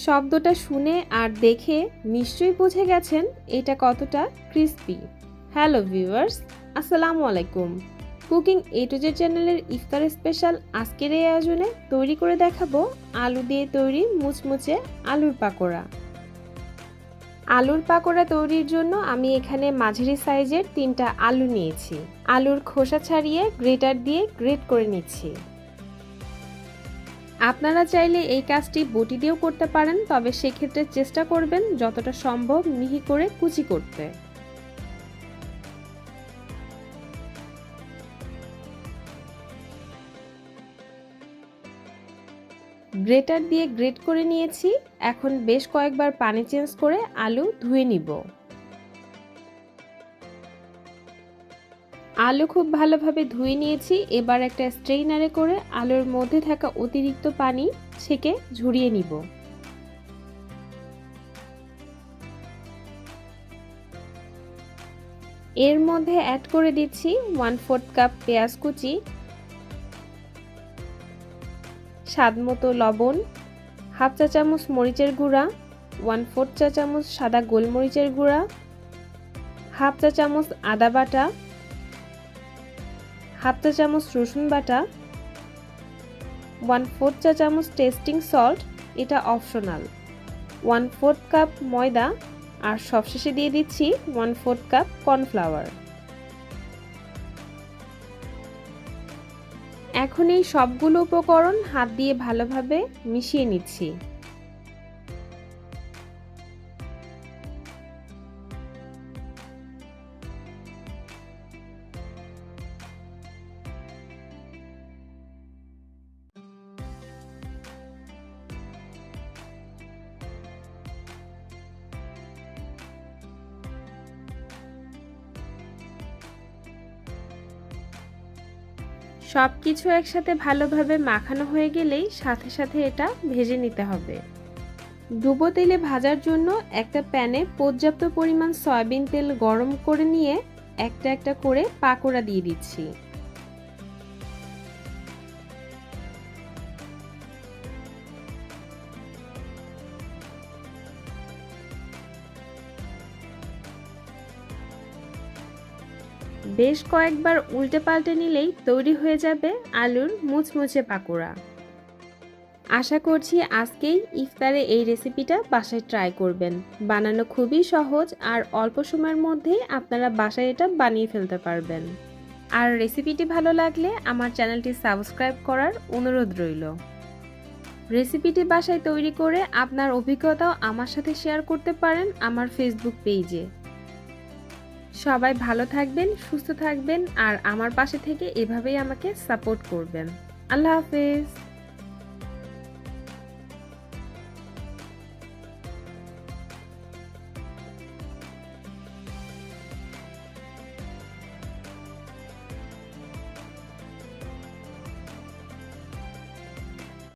শব্দটা শুনে আর দেখে নিশ্চয়ই বুঝে গেছেন এটা কতটা ক্রিস্পি। হ্যালো ভিউয়ার্স, আসসালামু আলাইকুম। কুকিং এ টু জেড চ্যানেলের ইফতার স্পেশাল আজকের এই আয়োজনে তৈরি করে দেখাবো আলু দিয়ে তৈরি মুচমুচে আলুর পাকোড়া। আলুর পাকোড়া তৈরির জন্য আমি এখানে মাঝারি সাইজের 3টা আলু নিয়েছি। আলুর খোসা ছাড়িয়ে গ্রেটার দিয়ে গ্রেট করে নিচ্ছি। আপনারা চাইলে এই কাজটি বটি দিয়েও করতে পারেন, তবে সেক্ষেত্রে চেষ্টা করবেন যতটা সম্ভব মিহি করে কুচি করতে। গ্রেটার দিয়ে গ্রেট করে নিয়েছি। এখন বেশ কয়েকবার পানি চেঞ্জ করে আলু ধুয়ে নিব। আলু খুব ভালোভাবে ধুয়ে নিয়েছি। এবার একটা স্ট্রেইনারে করে আলুর মধ্যে থাকা অতিরিক্ত পানি ছেঁকে ঝরিয়ে নিব। এর মধ্যে অ্যাড করে দিচ্ছি 1/4 কাপ পেঁয়াজ কুচি, স্বাদমতো লবণ, হাফ চা চামচ মরিচের গুঁড়া, 1/4 চা চামচ সাদা গোলমরিচের গুঁড়া, হাফ চা চামচ আদা বাটা, হাফ চা চামচ রসুন বাটা, 1/4 চা চামচ টেস্টিং সল্ট, এটা অপশনাল, 1/4 কাপ ময়দা, আর সবশেষে দিয়ে দিচ্ছি 1/4 কাপ কর্নফ্লাওয়ার। এখন এই সবগুলো উপকরণ হাত দিয়ে ভালোভাবে মিশিয়ে নিচ্ছি। সবকিছু একসাথে ভালোভাবে মাখানো হয়ে গেলেই সাথে সাথে এটা ভেজে নিতে হবে। ডুবো তেলে ভাজার জন্য একটা প্যানে পর্যাপ্ত পরিমাণ সয়াবিন তেল গরম করে নিয়ে একটা একটা করে পাকোড়া দিয়ে দিচ্ছি। বেশ কয়েকবার উল্টে পাল্টে নিলেই তৈরি হয়ে যাবে আলুর মুচমুচে পাকোড়া। আশা করছি আজকেই ইফতারে এই রেসিপিটা বাসায় ট্রাই করবেন। বানানো খুবই সহজ আর অল্প সময়ের মধ্যেই আপনারা বাসায় এটা বানিয়ে ফেলতে পারবেন। আর রেসিপিটি ভালো লাগলে আমার চ্যানেলটি সাবস্ক্রাইব করার অনুরোধ রইল। রেসিপিটি বাসায় তৈরি করে আপনার অভিজ্ঞতাও আমার সাথে শেয়ার করতে পারেন আমার ফেসবুক পেজে। সবাই ভালো থাকবেন, সুস্থ থাকবেন আর আমার পাশে থেকে এভাবেই আমাকে সাপোর্ট করবেন। আল্লাহ হাফেজ।